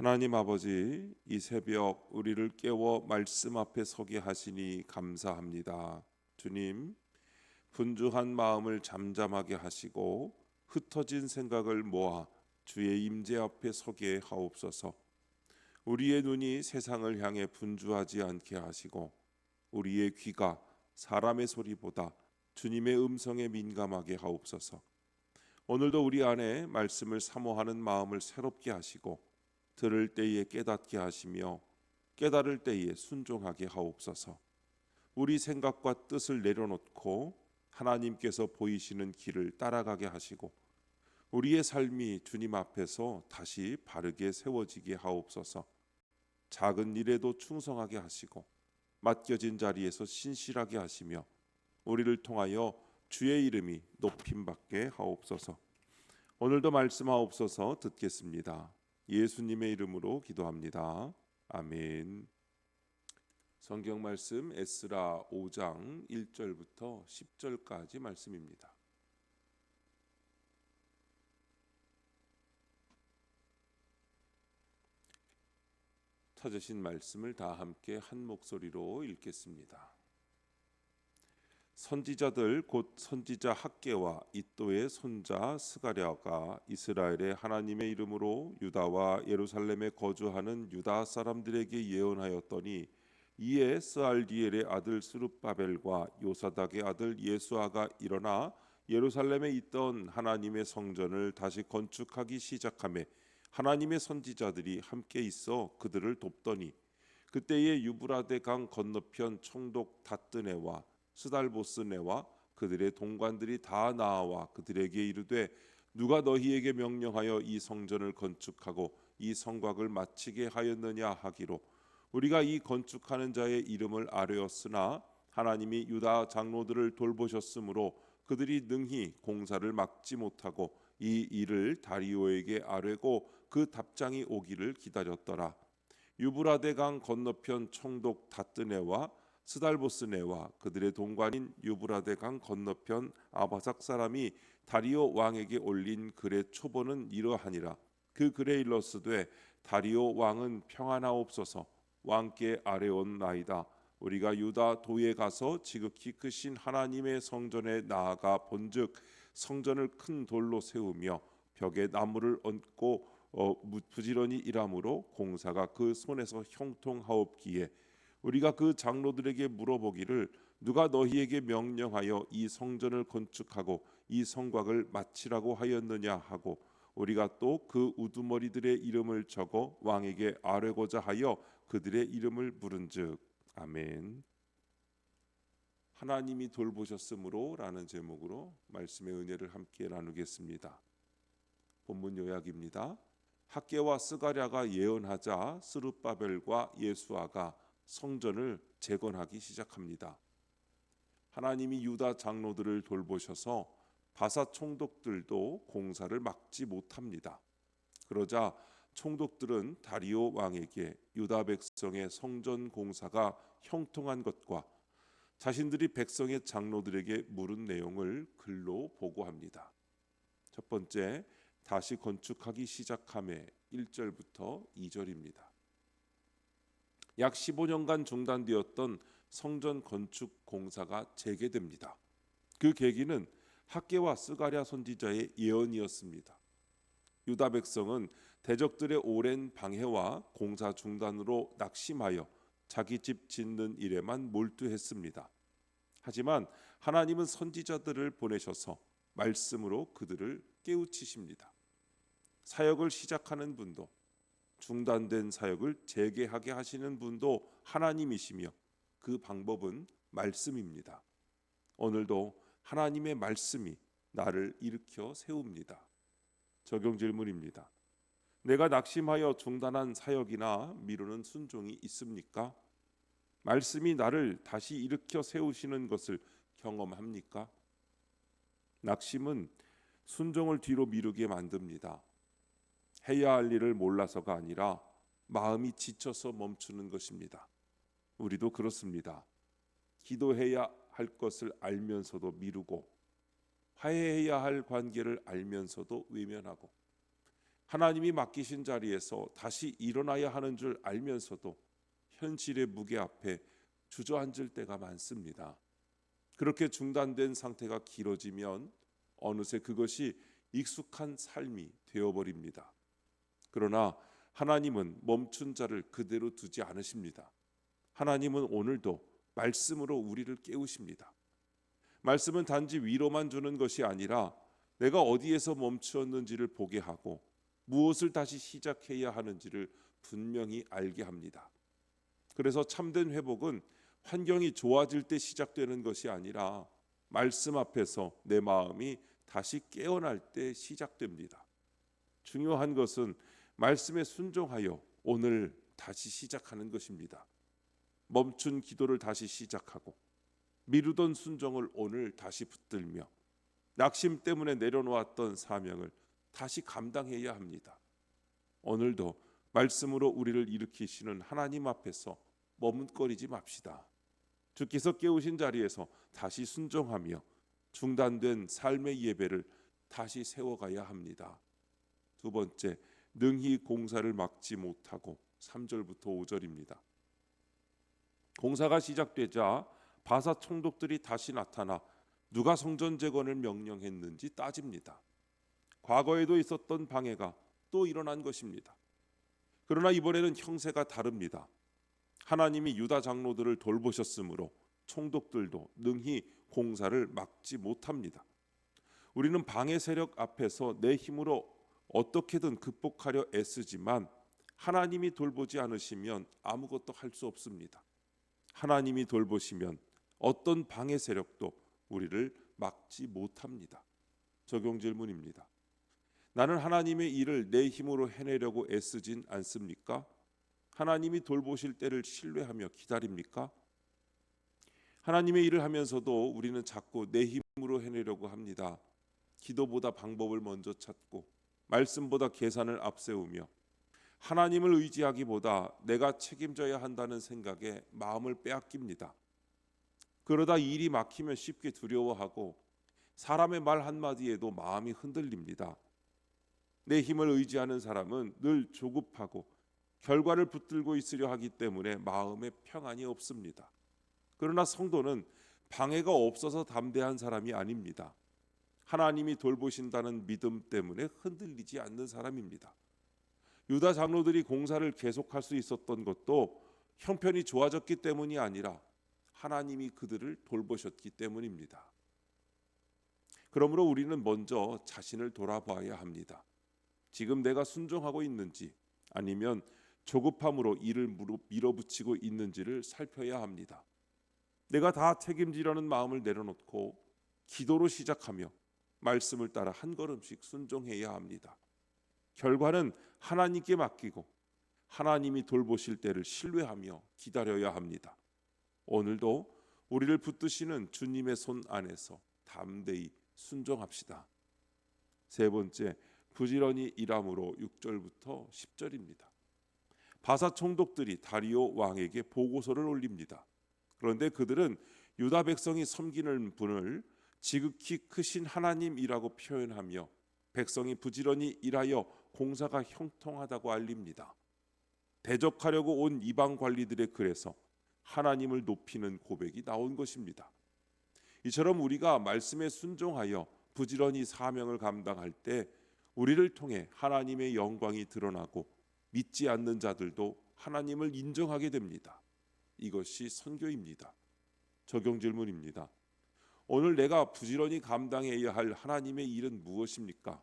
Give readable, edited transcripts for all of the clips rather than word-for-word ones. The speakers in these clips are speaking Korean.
하나님 아버지, 이 새벽 우리를 깨워 말씀 앞에 서게 하시니 감사합니다. 주님, 분주한 마음을 잠잠하게 하시고 흩어진 생각을 모아 주의 임재 앞에 서게 하옵소서. 우리의 눈이 세상을 향해 분주하지 않게 하시고 우리의 귀가 사람의 소리보다 주님의 음성에 민감하게 하옵소서. 오늘도 우리 안에 말씀을 사모하는 마음을 새롭게 하시고 들을 때에 깨닫게 하시며 깨달을 때에 순종하게 하옵소서. 우리 생각과 뜻을 내려놓고 하나님께서 보이시는 길을 따라가게 하시고 우리의 삶이 주님 앞에서 다시 바르게 세워지게 하옵소서. 작은 일에도 충성하게 하시고 맡겨진 자리에서 신실하게 하시며 우리를 통하여 주의 이름이 높임받게 하옵소서. 오늘도 말씀하옵소서. 듣겠습니다. 예수님의 이름으로 기도합니다. 아멘. 성경 말씀 에스라 5장 1절부터 10절까지 말씀입니다. 찾으신 말씀을 다 함께 한 목소리로 읽겠습니다. 선지자들 곧 선지자 학개와 이도의 손자 스가랴가 이스라엘의 하나님의 이름으로 유다와 예루살렘에 거주하는 유다 사람들에게 예언하였더니 이에 스알디엘의 아들 스룹바벨과 요사닥의 아들 예수아가 일어나 예루살렘에 있던 하나님의 성전을 다시 건축하기 시작하며 하나님의 선지자들이 함께 있어 그들을 돕더니 그때에 유브라데 강 건너편 총독 다뜨네와 스달보스네와 그들의 동관들이 다 나와 그들에게 이르되 누가 너희에게 명령하여 이 성전을 건축하고 이 성곽을 마치게 하였느냐 하기로 우리가 이 건축하는 자의 이름을 아뢰었으나 하나님이 유다 장로들을 돌보셨으므로 그들이 능히 공사를 막지 못하고 이 일을 다리오에게 아뢰고 그 답장이 오기를 기다렸더라. 유브라데 강 건너편 총독 다뜨네와 스달보스네와 그들의 동관인 유브라데 강 건너편 아바삭 사람이 다리오 왕에게 올린 글의 초본은 이러하니라. 그 글에 일렀으되 다리오 왕은 평안하옵소서. 왕께 아뢰온나이다. 우리가 유다 도에 가서 지극히 크신 하나님의 성전에 나아가 본즉 성전을 큰 돌로 세우며 벽에 나무를 얹고 부지런히 일함으로 공사가 그 손에서 형통하옵기에 우리가 그 장로들에게 물어보기를 누가 너희에게 명령하여 이 성전을 건축하고 이 성곽을 마치라고 하였느냐 하고 우리가 또 그 우두머리들의 이름을 적어 왕에게 아뢰고자 하여 그들의 이름을 부른즉. 아멘. 하나님이 돌보셨으므로 라는 제목으로 말씀의 은혜를 함께 나누겠습니다. 본문 요약입니다. 학개와 스가랴가 예언하자 스룹바벨과 예수아가 성전을 재건하기 시작합니다. 하나님이 유다 장로들을 돌보셔서 바사 총독들도 공사를 막지 못합니다. 그러자 총독들은 다리오 왕에게 유다 백성의 성전 공사가 형통한 것과 자신들이 백성의 장로들에게 물은 내용을 글로 보고합니다. 첫 번째, 다시 건축하기 시작함에 1절부터 2절입니다. 약 15년간 중단되었던 성전 건축 공사가 재개됩니다. 그 계기는 학개와 스가랴 선지자의 예언이었습니다. 유다 백성은 대적들의 오랜 방해와 공사 중단으로 낙심하여 자기 집 짓는 일에만 몰두했습니다. 하지만 하나님은 선지자들을 보내셔서 말씀으로 그들을 깨우치십니다. 사역을 시작하는 분도 중단된 사역을 재개하게 하시는 분도 하나님이시며 그 방법은 말씀입니다. 오늘도 하나님의 말씀이 나를 일으켜 세웁니다. 적용 질문입니다. 내가 낙심하여 중단한 사역이나 미루는 순종이 있습니까? 말씀이 나를 다시 일으켜 세우시는 것을 경험합니까? 낙심은 순종을 뒤로 미루게 만듭니다. 해야 할 일을 몰라서가 아니라 마음이 지쳐서 멈추는 것입니다. 우리도 그렇습니다. 기도해야 할 것을 알면서도 미루고 화해해야 할 관계를 알면서도 외면하고 하나님이 맡기신 자리에서 다시 일어나야 하는 줄 알면서도 현실의 무게 앞에 주저앉을 때가 많습니다. 그렇게 중단된 상태가 길어지면 어느새 그것이 익숙한 삶이 되어버립니다. 그러나 하나님은 멈춘 자를 그대로 두지 않으십니다. 하나님은 오늘도 말씀으로 우리를 깨우십니다. 말씀은 단지 위로만 주는 것이 아니라 내가 어디에서 멈추었는지를 보게 하고 무엇을 다시 시작해야 하는지를 분명히 알게 합니다. 그래서 참된 회복은 환경이 좋아질 때 시작되는 것이 아니라 말씀 앞에서 내 마음이 다시 깨어날 때 시작됩니다. 중요한 것은 말씀에 순종하여 오늘 다시 시작하는 것입니다. 멈춘 기도를 다시 시작하고 미루던 순종을 오늘 다시 붙들며 낙심 때문에 내려놓았던 사명을 다시 감당해야 합니다. 오늘도 말씀으로 우리를 일으키시는 하나님 앞에서 머뭇거리지 맙시다. 주께서 깨우신 자리에서 다시 순종하며 중단된 삶의 예배를 다시 세워가야 합니다. 두 번째, 능히 공사를 막지 못하고 3절부터 5절입니다. 공사가 시작되자 바사 총독들이 다시 나타나 누가 성전 재건을 명령했는지 따집니다. 과거에도 있었던 방해가 또 일어난 것입니다. 그러나 이번에는 형세가 다릅니다. 하나님이 유다 장로들을 돌보셨으므로 총독들도 능히 공사를 막지 못합니다. 우리는 방해 세력 앞에서 내 힘으로 어떻게든 극복하려 애쓰지만 하나님이 돌보지 않으시면 아무것도 할 수 없습니다. 하나님이 돌보시면 어떤 방해 세력도 우리를 막지 못합니다. 적용 질문입니다. 나는 하나님의 일을 내 힘으로 해내려고 애쓰진 않습니까? 하나님이 돌보실 때를 신뢰하며 기다립니까? 하나님의 일을 하면서도 우리는 자꾸 내 힘으로 해내려고 합니다. 기도보다 방법을 먼저 찾고 말씀보다 계산을 앞세우며 하나님을 의지하기보다 내가 책임져야 한다는 생각에 마음을 빼앗깁니다. 그러다 일이 막히면 쉽게 두려워하고 사람의 말 한마디에도 마음이 흔들립니다. 내 힘을 의지하는 사람은 늘 조급하고 결과를 붙들고 있으려 하기 때문에 마음에 평안이 없습니다. 그러나 성도는 방해가 없어서 담대한 사람이 아닙니다. 하나님이 돌보신다는 믿음 때문에 흔들리지 않는 사람입니다. 유다 장로들이 공사를 계속할 수 있었던 것도 형편이 좋아졌기 때문이 아니라 하나님이 그들을 돌보셨기 때문입니다. 그러므로 우리는 먼저 자신을 돌아봐야 합니다. 지금 내가 순종하고 있는지 아니면 조급함으로 일을 밀어붙이고 있는지를 살펴야 합니다. 내가 다 책임지려는 마음을 내려놓고 기도로 시작하며 말씀을 따라 한 걸음씩 순종해야 합니다. 결과는 하나님께 맡기고 하나님이 돌보실 때를 신뢰하며 기다려야 합니다. 오늘도 우리를 붙드시는 주님의 손 안에서 담대히 순종합시다. 세 번째, 부지런히 일함으로 6절부터 10절입니다. 바사 총독들이 다리오 왕에게 보고서를 올립니다. 그런데 그들은 유다 백성이 섬기는 분을 지극히 크신 하나님이라고 표현하며 백성이 부지런히 일하여 공사가 형통하다고 알립니다. 대적하려고 온 이방 관리들의 글에서 하나님을 높이는 고백이 나온 것입니다. 이처럼 우리가 말씀에 순종하여 부지런히 사명을 감당할 때 우리를 통해 하나님의 영광이 드러나고 믿지 않는 자들도 하나님을 인정하게 됩니다. 이것이 선교입니다. 적용 질문입니다. 오늘 내가 부지런히 감당해야 할 하나님의 일은 무엇입니까?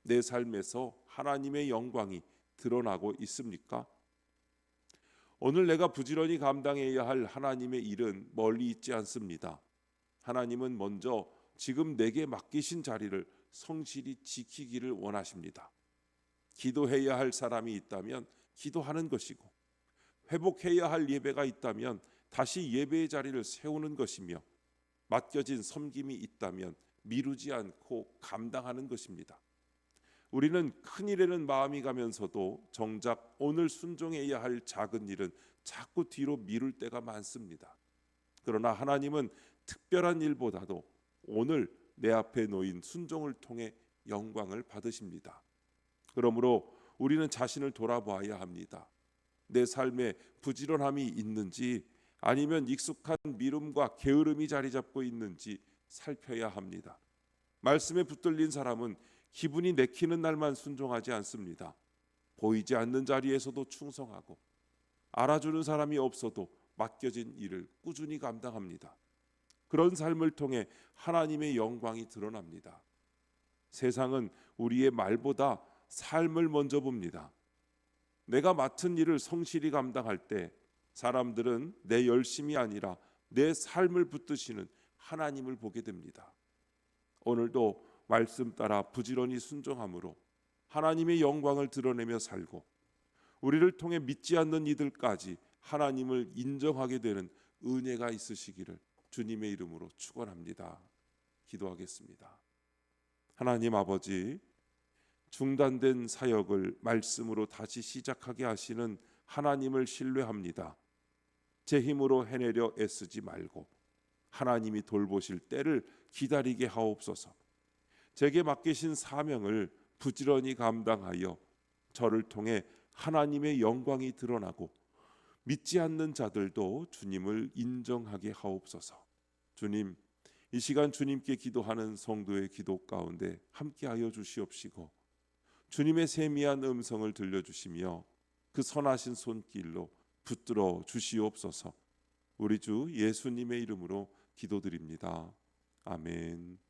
내 삶에서 하나님의 영광이 드러나고 있습니까? 오늘 내가 부지런히 감당해야 할 하나님의 일은 멀리 있지 않습니다. 하나님은 먼저 지금 내게 맡기신 자리를 성실히 지키기를 원하십니다. 기도해야 할 사람이 있다면 기도하는 것이고 회복해야 할 예배가 있다면 다시 예배의 자리를 세우는 것이며 맡겨진 섬김이 있다면 미루지 않고 감당하는 것입니다. 우리는 큰 일에는 마음이 가면서도 정작 오늘 순종해야 할 작은 일은 자꾸 뒤로 미룰 때가 많습니다. 그러나 하나님은 특별한 일보다도 오늘 내 앞에 놓인 순종을 통해 영광을 받으십니다. 그러므로 우리는 자신을 돌아보아야 합니다. 내 삶에 부지런함이 있는지 아니면 익숙한 미움과 게으름이 자리 잡고 있는지 살펴야 합니다. 말씀에 붙들린 사람은 기분이 내키는 날만 순종하지 않습니다. 보이지 않는 자리에서도 충성하고 알아주는 사람이 없어도 맡겨진 일을 꾸준히 감당합니다. 그런 삶을 통해 하나님의 영광이 드러납니다. 세상은 우리의 말보다 삶을 먼저 봅니다. 내가 맡은 일을 성실히 감당할 때 사람들은 내 열심이 아니라 내 삶을 붙드시는 하나님을 보게 됩니다. 오늘도 말씀 따라 부지런히 순종함으로 하나님의 영광을 드러내며 살고 우리를 통해 믿지 않는 이들까지 하나님을 인정하게 되는 은혜가 있으시기를 주님의 이름으로 축원합니다. 기도하겠습니다. 하나님 아버지, 중단된 사역을 말씀으로 다시 시작하게 하시는 하나님을 신뢰합니다. 제 힘으로 해내려 애쓰지 말고 하나님이 돌보실 때를 기다리게 하옵소서. 제게 맡기신 사명을 부지런히 감당하여 저를 통해 하나님의 영광이 드러나고 믿지 않는 자들도 주님을 인정하게 하옵소서. 주님, 이 시간 주님께 기도하는 성도의 기도 가운데 함께하여 주시옵시고 주님의 세미한 음성을 들려주시며 그 선하신 손길로 붙들어 주시옵소서. 우리 주 예수님의 이름으로 기도드립니다. 아멘.